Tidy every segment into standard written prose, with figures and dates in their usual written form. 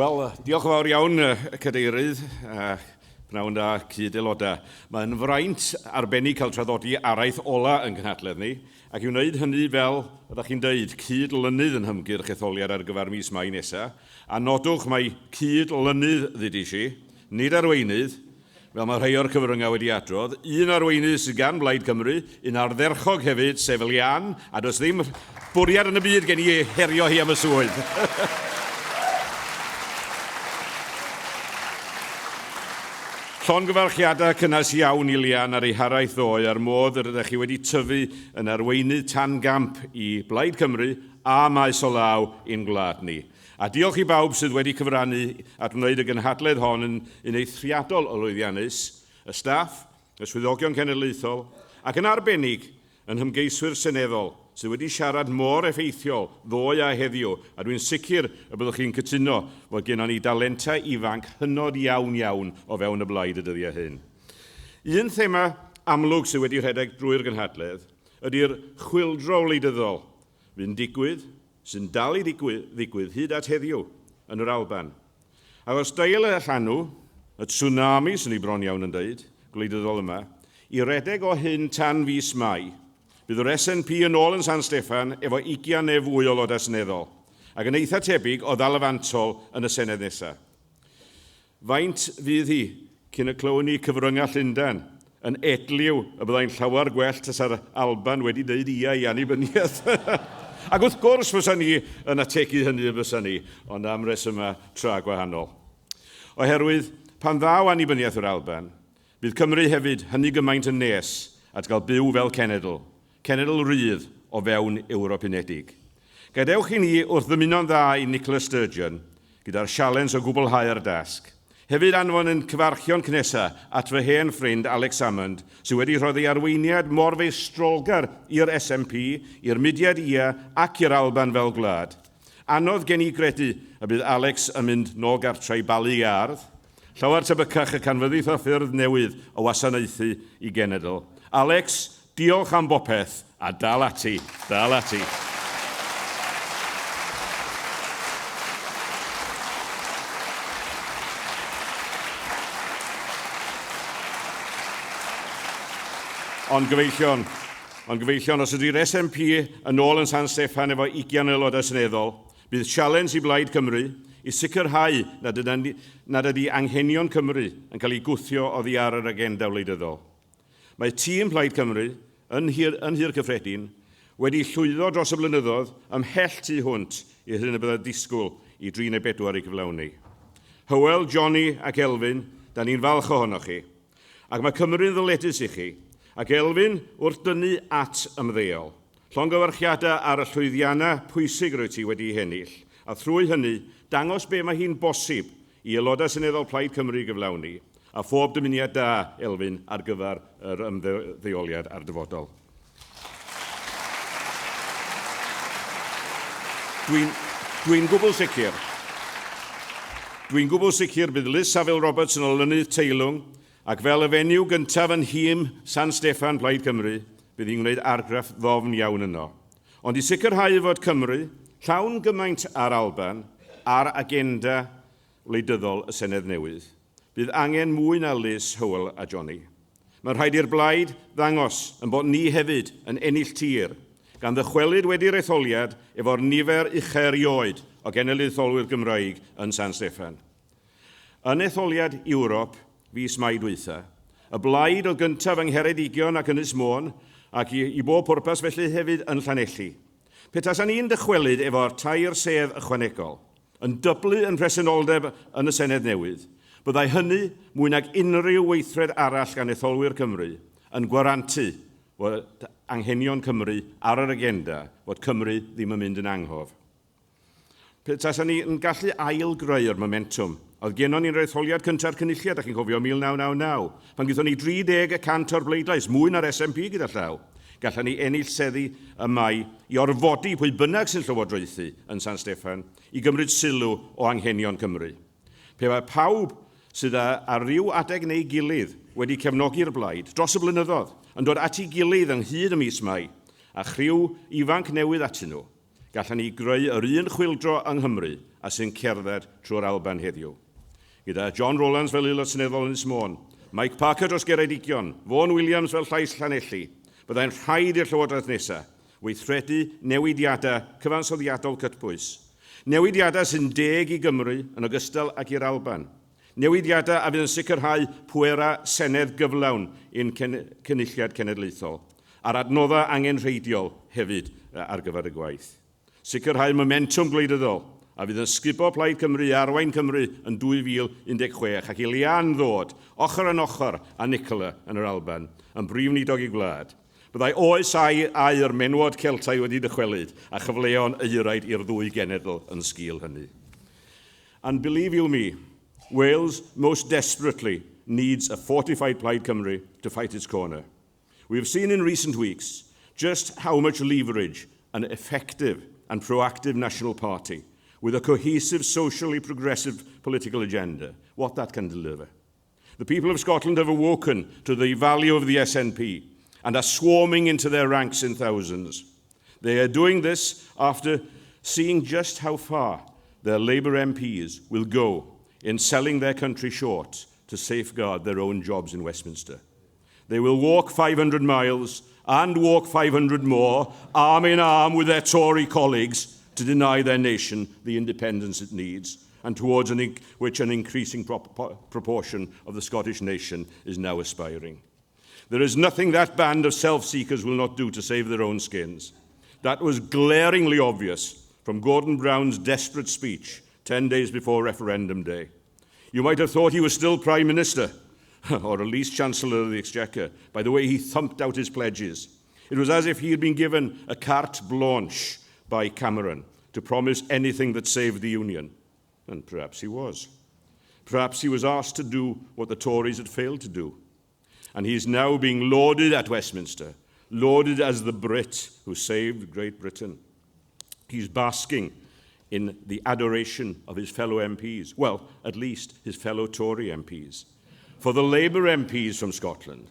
Diolch yn fawr iawn, Cadeirydd, pnawn da cyd-aelodau. Mae'n fraint arbennig cael traddodi Araith ola yn Gynhadledd ni, ac i wneud hynny fel, ydych chi'n dweud, cydlynydd yn Ymgyrch etholiad ar gyfer mis Mai nesaf, a nodwch mai cydlynydd ddydys i, nid arweinydd, fel mae rhai o'r cyfryngau wedi adrodd, un arweinydd sydd gan Plaid Cymru, un ardderchog hefyd, sef Lian, a does ddim bwriad yn y byd gen i herio hi am y swydd. Llongyfarchiadau cynnas iawn i Lian ar ei haraith ddoe ar modd yr ydych chi wedi tyfu yn arweinydd tan gamp i Plaid Cymru a maes o law i'n gwlad ni. A diolch i bawb sydd wedi cyfrannu at wneud y gynhadledd hon yn eithriadol o lwyddiannus, y staff, y swyddogion cenedlaethol, ac yn arbennig yn hymgeiswyr seneddol sydd wedi siarad mor effeithiol ddoe a heddiw, a dwi'n sicr y byddwch chi'n cytuno fod gennym ni dalentau ifanc hynod iawn o fewn y blaid y dyddiau hyn. Un thema amlwg sydd wedi rhedeg drwy'r gynhadledd ydy'r chwyldro wleidyddol fy'n digwydd, sy'n dal i ddigwydd hyd at heddiw yn yr Alban. A os dael y llanw, y tsunami sy'n ei bron iawn yn dweud, gwleidyddol yma, i redeg o hyn tan fis Mai, bydd yr SNP yn ôl yn San Steffan efo 20 neu fwy o lodau seneddol, ac yn eitha tebyg o ddalafantol yn y Senedd nesaf. Faint fydd hi cyn y clywon ni cyfryngau Llundain yn edliw y byddai'n llawer gwell tasa'r Alban wedi dweud ia i annibyniaeth. Ac wrth gwrs fysa ni yn ategu hynny y fysa ni, ond am resymau tra gwahanol. Oherwydd, pan ddaw annibyniaeth yr Alban, bydd Cymru hefyd hynny gymaint yn nes at gael byw fel cenedl rydd o fewn Ewrop Unedig. Gadewch i ni wrth ddymuno'n dda i Nicola Sturgeon gyda'r sialens o gwblhau'r dasg. Hefyd anfon yn cyfarchion cnesa at fy hen ffrind Alex Salmond sydd wedi rhoi ei arweiniad mor feistrolgar i'r SNP, i'r mudiad ia ac i'r Alban fel gwlad. Anodd gen i gredu y bydd Alex yn mynd nôl gartre i balu ardd, llawer tebycach y canfyddiaeth o ffyrdd newydd o wasanaethu i genedl. Alex, diolch am bopeth a dal ati, dal ati. Ond gyfeillion, os ydy'r SNP yn ôl yn San Steffan efo 20 aelodau seneddol, bydd sialens i Blaid Cymru i sicrhau nad ydy anghenion Cymru yn cael ei gwthio oddi ar yr agenda wleidyddol. Mae tîm Plaid Cymru yn hir cyffredin wedi llwyddo dros y blynyddoedd ymhell tu hwnt i hyn y byddai disgwyl i 3 neu 4 i gyflawni. Hywel, Johnny ac Elfyn, da ni'n falch ohonoch chi. Ac mae Cymru'n ddyledus i chi. Ac Elfyn wrth dynnu at ymddeol. Llongyfarchiadau ar y llwyddiannau pwysig rwy ti wedi hennill. A thrwy hynny, dangos be mae hi'n bosib i aelodau seneddol Plaid Cymru gyflawni. A phob dymuniad da, Elfyn, ar gyfer yr ymddeoliad ar dyfodol. Dwi'n gwbl sicr bydd Liz Saville Roberts yn olynydd teilwng ac fel y fenyw gyntaf yn hym San Steffan Plaid Cymru, bydd hi'n gwneud argraff ddofn iawn yno. Ond i sicrhau fod Cymru, llawn gymaint ar Alban, ar agenda wleidyddol y Senedd Newydd, bydd angen mwy na Liz, Hywel a Johnny. Mae'n rhaid i'r Blaid ddangos yn bod ni hefyd yn ennill tir, gan ddychwelyd wedi'r etholiad efo'r nifer uchel erioed o genedlaetholwyr Gymraeg yn San Steffan. Yn etholiad Ewrop, fis Mai dwytha, y Blaid o gyntaf yng Ngheredigion ac Ynys Môn, ac i bob pwrpas felly hefyd yn Llanelli. Petasan ni'n dychwelyd efo'r 2 sedd ychwanegol, yn dyblu yn presenoldeb yn y Senedd Newydd, byddai hynny mwy nag unrhyw weithred arall gan etholwyr Cymru yn gwarantu fod anghenion Cymru ar yr agenda fod Cymru ddim yn mynd yn anghof. Petasan ni'n gallu ail-greu'r momentum oedd genon ni'n etholiad cyntaf cynulliad, ac chi'n cofio 1999, pan gyda ni 30% o'r bleidlais, mwy na'r SNP gyda llaw. Gallan ni ennill seddi y Mai i orfodi pwy bynnag sy'n llywodraethu yn San Steffan i gymryd sylw o anghenion Cymru. Pe mae pawb sydd ar ryw adeg neu gilydd wedi cefnogi'r Blaid dros y blynyddoedd yn dod at ei gilydd ynghyd y mis Mai a chriw ifanc newydd atyn nhw, gallan ni greu yr un chwildro yng Nghymru a sy'n cerdded trwy'r Alban heddiw. Gyda John Rowlands fel aelod seneddol Ynys Môn, Mike Parker dros Geredigion, Vaughan Williams fel llais Llanelli, byddai'n rhaid i'r Llywodraeth nesaf weithredu newidiadau cyfansoddiadol cytbwys. Newidiadau sy'n deg i Gymru yn ogystal ac i'r Alban. Newidiadau a fydd yn sicrhau pwera senedd gyflawn i'n cynulliad cenedlaethol, a'r adnoddau angenrheidiol hefyd ar gyfer y gwaith. Sicrhau momentum gwleidyddol, a fydd yn sgibo Plaid Cymru a Arwain Cymru yn 2016 ac i lian ddod, ochr yn ochr a Nicola yn yr Alban, yn brif nidog i gwlad. Byddai oes air menwod Celtau wedi dychwelyd a chyfleon eiraid i'r ddwy genedl yn sgil hynny. And believe you me, Wales most desperately needs a fortified Plaid Cymru to fight its corner. We have seen in recent weeks just how much leverage an effective and proactive national party with a cohesive, socially progressive political agenda, what that can deliver. The people of Scotland have awoken to the value of the SNP and are swarming into their ranks in thousands. They are doing this after seeing just how far their Labour MPs will go in selling their country short to safeguard their own jobs in Westminster. They will walk 500 miles and walk 500 more, arm in arm with their Tory colleagues, to deny their nation the independence it needs, and towards which an increasing proportion of the Scottish nation is now aspiring. There is nothing that band of self-seekers will not do to save their own skins. That was glaringly obvious from Gordon Brown's desperate speech 10 days before referendum day. You might have thought he was still Prime Minister, or at least Chancellor of the Exchequer, by the way he thumped out his pledges. It was as if he had been given a carte blanche by Cameron to promise anything that saved the Union. And perhaps he was. Perhaps he was asked to do what the Tories had failed to do. And he is now being lauded at Westminster, lauded as the Brit who saved Great Britain. He's basking in the adoration of his fellow MPs, well, at least his fellow Tory MPs. For the Labour MPs from Scotland,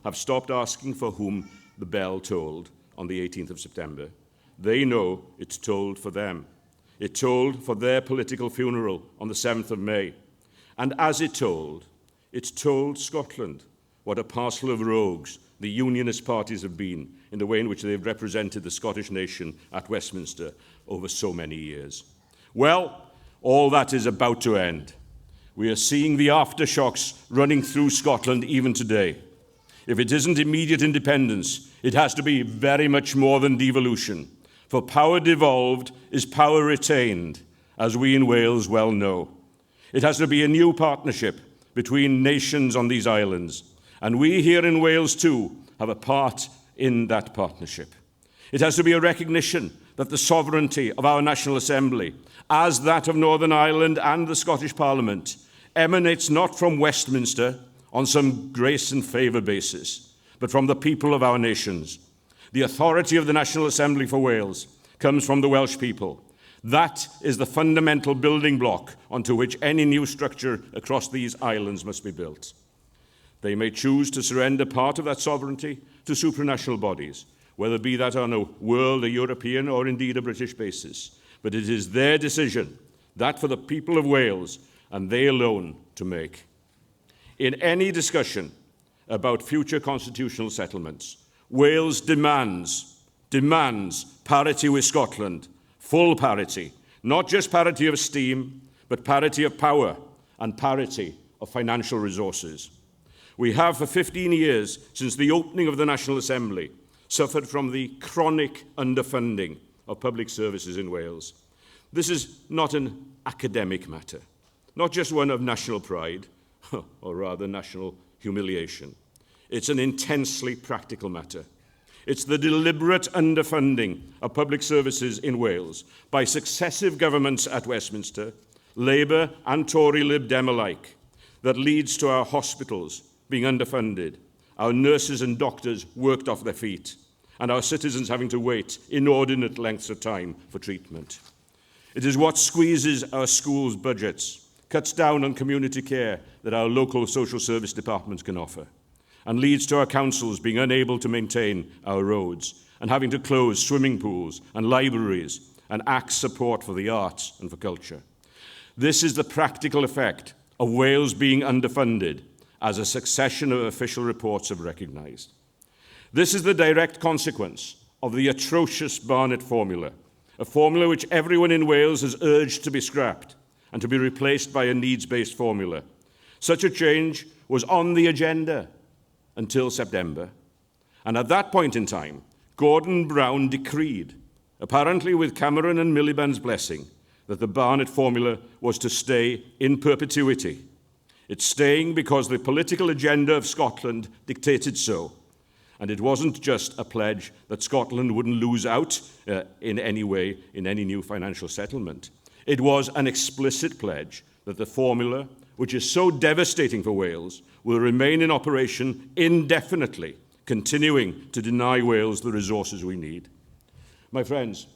have stopped asking for whom the bell tolled on the 18th of September. They know it's tolled for them. It tolled for their political funeral on the 7th of May. And as it told Scotland what a parcel of rogues the unionist parties have been in the way in which they've represented the Scottish nation at Westminster over so many years. Well, all that is about to end. We are seeing the aftershocks running through Scotland even today. If it isn't immediate independence, it has to be very much more than devolution. For power devolved is power retained, as we in Wales well know. It has to be a new partnership between nations on these islands, and we here in Wales too have a part in that partnership. It has to be a recognition that the sovereignty of our National Assembly, as that of Northern Ireland and the Scottish Parliament, emanates not from Westminster on some grace and favour basis, but from the people of our nations. The authority of the National Assembly for Wales comes from the Welsh people. That is the fundamental building block onto which any new structure across these islands must be built. They may choose to surrender part of that sovereignty to supranational bodies, whether be that on a world, a European, or indeed a British basis. But it is their decision, that for the people of Wales, and they alone, to make. In any discussion about future constitutional settlements, Wales demands parity with Scotland, full parity, not just parity of esteem, but parity of power and parity of financial resources. We have, for 15 years, since the opening of the National Assembly, suffered from the chronic underfunding of public services in Wales. This is not an academic matter, not just one of national pride, or rather national humiliation. It's an intensely practical matter. It's the deliberate underfunding of public services in Wales by successive governments at Westminster, Labour and Tory Lib Dem alike, that leads to our hospitals being underfunded, our nurses and doctors worked off their feet, and our citizens having to wait inordinate lengths of time for treatment. It is what squeezes our schools' budgets, cuts down on community care that our local social service departments can offer. and leads to our councils being unable to maintain our roads and having to close swimming pools and libraries and axe support for the arts and for culture. This is the practical effect of Wales being underfunded, as a succession of official reports have recognised. This is the direct consequence of the atrocious Barnett formula, a formula which everyone in Wales has urged to be scrapped and to be replaced by a needs-based formula. Such a change was on the agenda until September, and at that point in time, Gordon Brown decreed, apparently with Cameron and Miliband's blessing, that the Barnett formula was to stay in perpetuity. It's staying because the political agenda of Scotland dictated so. And it wasn't just a pledge that Scotland wouldn't lose out in any way in any new financial settlement. It was an explicit pledge that the formula, which is so devastating for Wales, will remain in operation indefinitely, continuing to deny Wales the resources we need. My friends,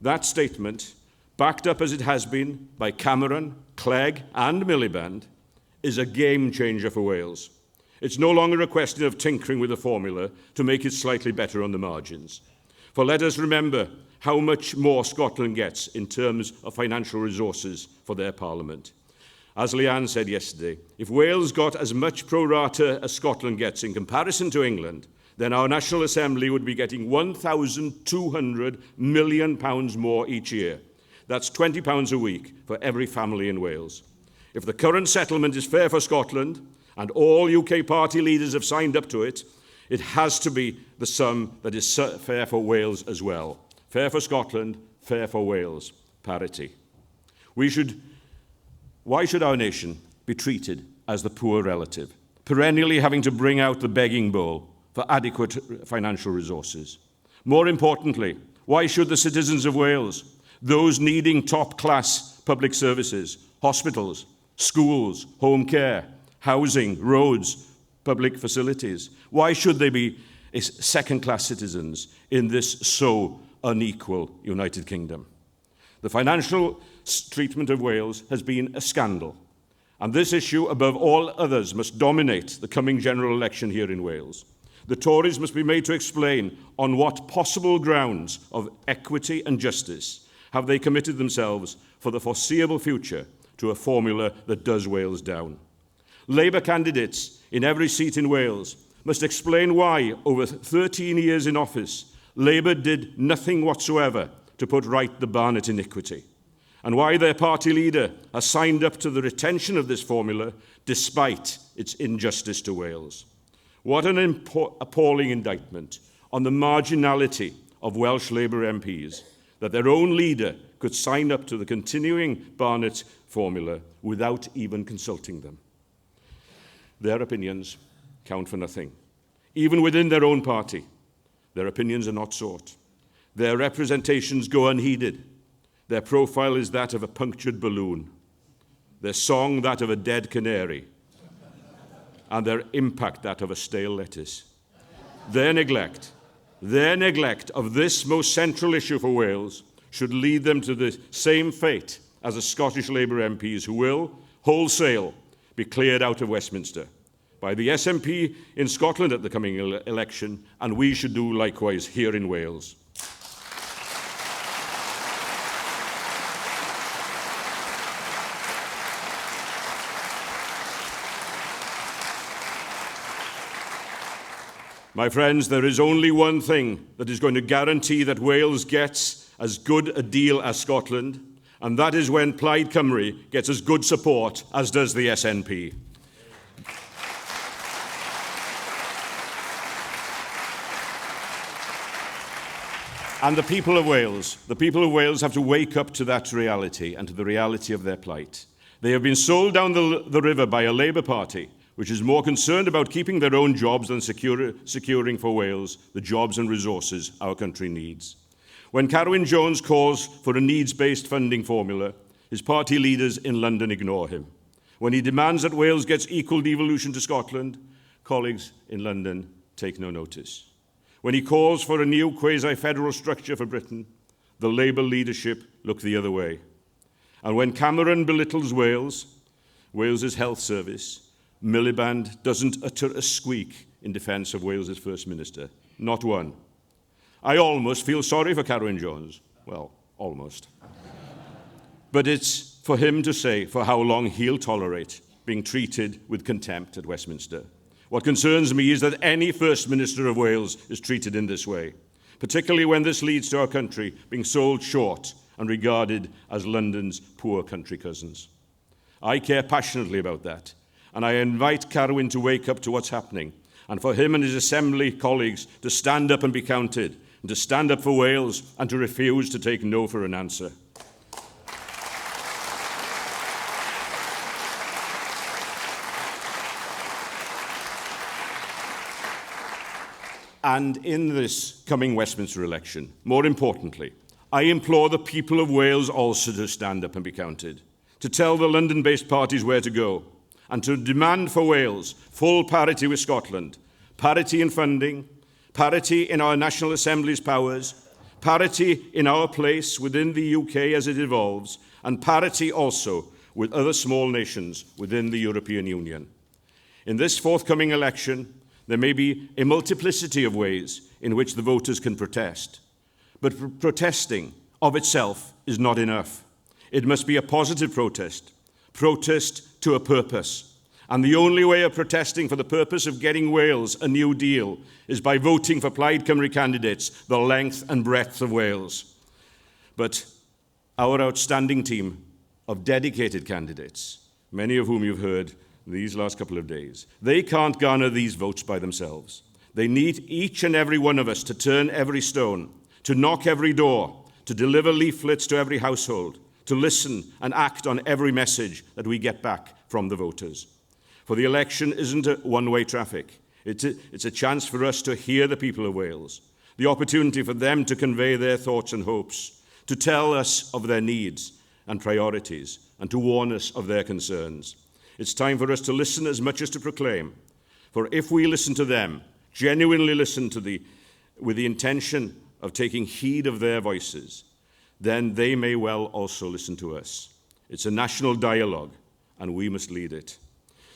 that statement, backed up as it has been by Cameron, Clegg and Miliband, is a game changer for Wales. It's no longer a question of tinkering with the formula to make it slightly better on the margins. For let us remember how much more Scotland gets in terms of financial resources for their parliament. As Leanne said yesterday, if Wales got as much pro rata as Scotland gets in comparison to England, then our National Assembly would be getting £1,200 million more each year. That's £20 a week for every family in Wales. If the current settlement is fair for Scotland, and all UK party leaders have signed up to it, it has to be the sum that is fair for Wales as well. Fair for Scotland, fair for Wales. Parity. Why should our nation be treated as the poor relative, perennially having to bring out the begging bowl for adequate financial resources? More importantly, why should the citizens of Wales, those needing top-class public services, hospitals, schools, home care, housing, roads, public facilities, why should they be second-class citizens in this so unequal United Kingdom? The financial treatment of Wales has been a scandal, and this issue, above all others, must dominate the coming general election here in Wales. The Tories must be made to explain on what possible grounds of equity and justice have they committed themselves for the foreseeable future to a formula that does Wales down. Labour candidates in every seat in Wales must explain why, over 13 years in office, Labour did nothing whatsoever to put right the Barnett iniquity, and why their party leader has signed up to the retention of this formula despite its injustice to Wales. What an appalling indictment on the marginality of Welsh Labour MPs that their own leader could sign up to the continuing Barnett formula without even consulting them. Their opinions count for nothing. Even within their own party, their opinions are not sought. Their representations go unheeded. Their profile is that of a punctured balloon, their song that of a dead canary, and their impact that of a stale lettuce. Their neglect of this most central issue for Wales should lead them to the same fate as the Scottish Labour MPs who will, wholesale, be cleared out of Westminster by the SNP in Scotland at the coming election, and we should do likewise here in Wales. My friends, there is only one thing that is going to guarantee that Wales gets as good a deal as Scotland, and that is when Plaid Cymru gets as good support as does the SNP. And the people of Wales have to wake up to that reality and to the reality of their plight. They have been sold down the river by a Labour Party which is more concerned about keeping their own jobs than securing for Wales the jobs and resources our country needs. When Carwyn Jones calls for a needs-based funding formula, his party leaders in London ignore him. When he demands that Wales gets equal devolution to Scotland, colleagues in London take no notice. When he calls for a new quasi-federal structure for Britain, the Labour leadership look the other way. And when Cameron belittles Wales's health service, Miliband doesn't utter a squeak in defence of Wales's First Minister. Not one. I almost feel sorry for Carwyn Jones. Well, almost. But it's for him to say for how long he'll tolerate being treated with contempt at Westminster. What concerns me is that any First Minister of Wales is treated in this way, particularly when this leads to our country being sold short and regarded as London's poor country cousins. I care passionately about that, and I invite Carwyn to wake up to what's happening, and for him and his Assembly colleagues to stand up and be counted, and to stand up for Wales and to refuse to take no for an answer. And in this coming Westminster election, more importantly, I implore the people of Wales also to stand up and be counted, to tell the London-based parties where to go, and to demand for Wales full parity with Scotland, parity in funding, parity in our National Assembly's powers, parity in our place within the UK as it evolves, and parity also with other small nations within the European Union. In this forthcoming election, there may be a multiplicity of ways in which the voters can protest. But protesting of itself is not enough. It must be a positive protest to a purpose. And the only way of protesting for the purpose of getting Wales a new deal is by voting for Plaid Cymru candidates the length and breadth of Wales. But our outstanding team of dedicated candidates, many of whom you've heard these last couple of days, they can't garner these votes by themselves. They need each and every one of us to turn every stone, to knock every door, to deliver leaflets to every household, to listen and act on every message that we get back from the voters. For the election isn't a one-way traffic. It's a chance for us to hear the people of Wales, the opportunity for them to convey their thoughts and hopes, to tell us of their needs and priorities, and to warn us of their concerns. It's time for us to listen as much as to proclaim. For if we listen to them, genuinely listen to with the intention of taking heed of their voices, then they may well also listen to us. It's a national dialogue, and we must lead it.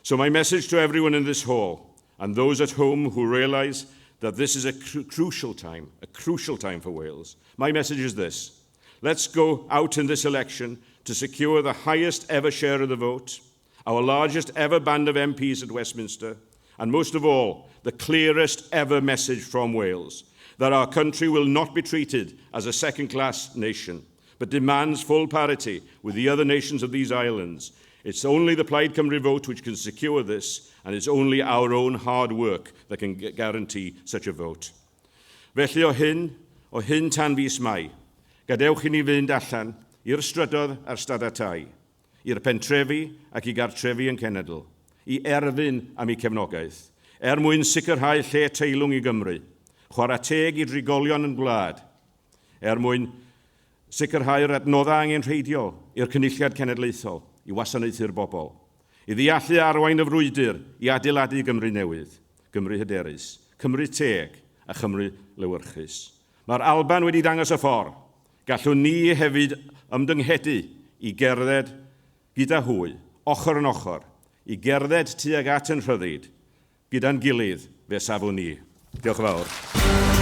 So my message to everyone in this hall, and those at home who realise that this is a crucial time for Wales, my message is this. Let's go out in this election to secure the highest ever share of the vote, our largest ever band of MPs at Westminster, and most of all, the clearest ever message from Wales, that our country will not be treated as a second-class nation, but demands full parity with the other nations of these islands. It's only the Plaid Cymru vote which can secure this, and it's only our own hard work that can guarantee such a vote. Felly o hyn tan fis Mai, gadewch I ni fynd allan i'r strydoedd a'r stadatau, i'r pentrefi ac I gartrefi yn cenedl, I erfyn am I cefnogaeth, mwyn sicrhau lle teilwng I Gymru, chwarae teg I drigolion yn gwlad, mwyn sicrhau'r adnoddau angenrheidiol i'r cynulliad cenedlaethol, I wasanaethu'r bobl, I ddeallu arwain y frwydr I adeiladu Gymru newydd, Gymru hyderus, Cymru teg a Chymru lewyrchus. Mae'r Alban wedi dangos y ffordd, gallwn ni hefyd ymdynghedu I gerdded gyda hwy, ochr yn ochr, I gerdded tuag at yn rhyddid, gyda'n gilydd fe safon ni. Diolch yn fawr.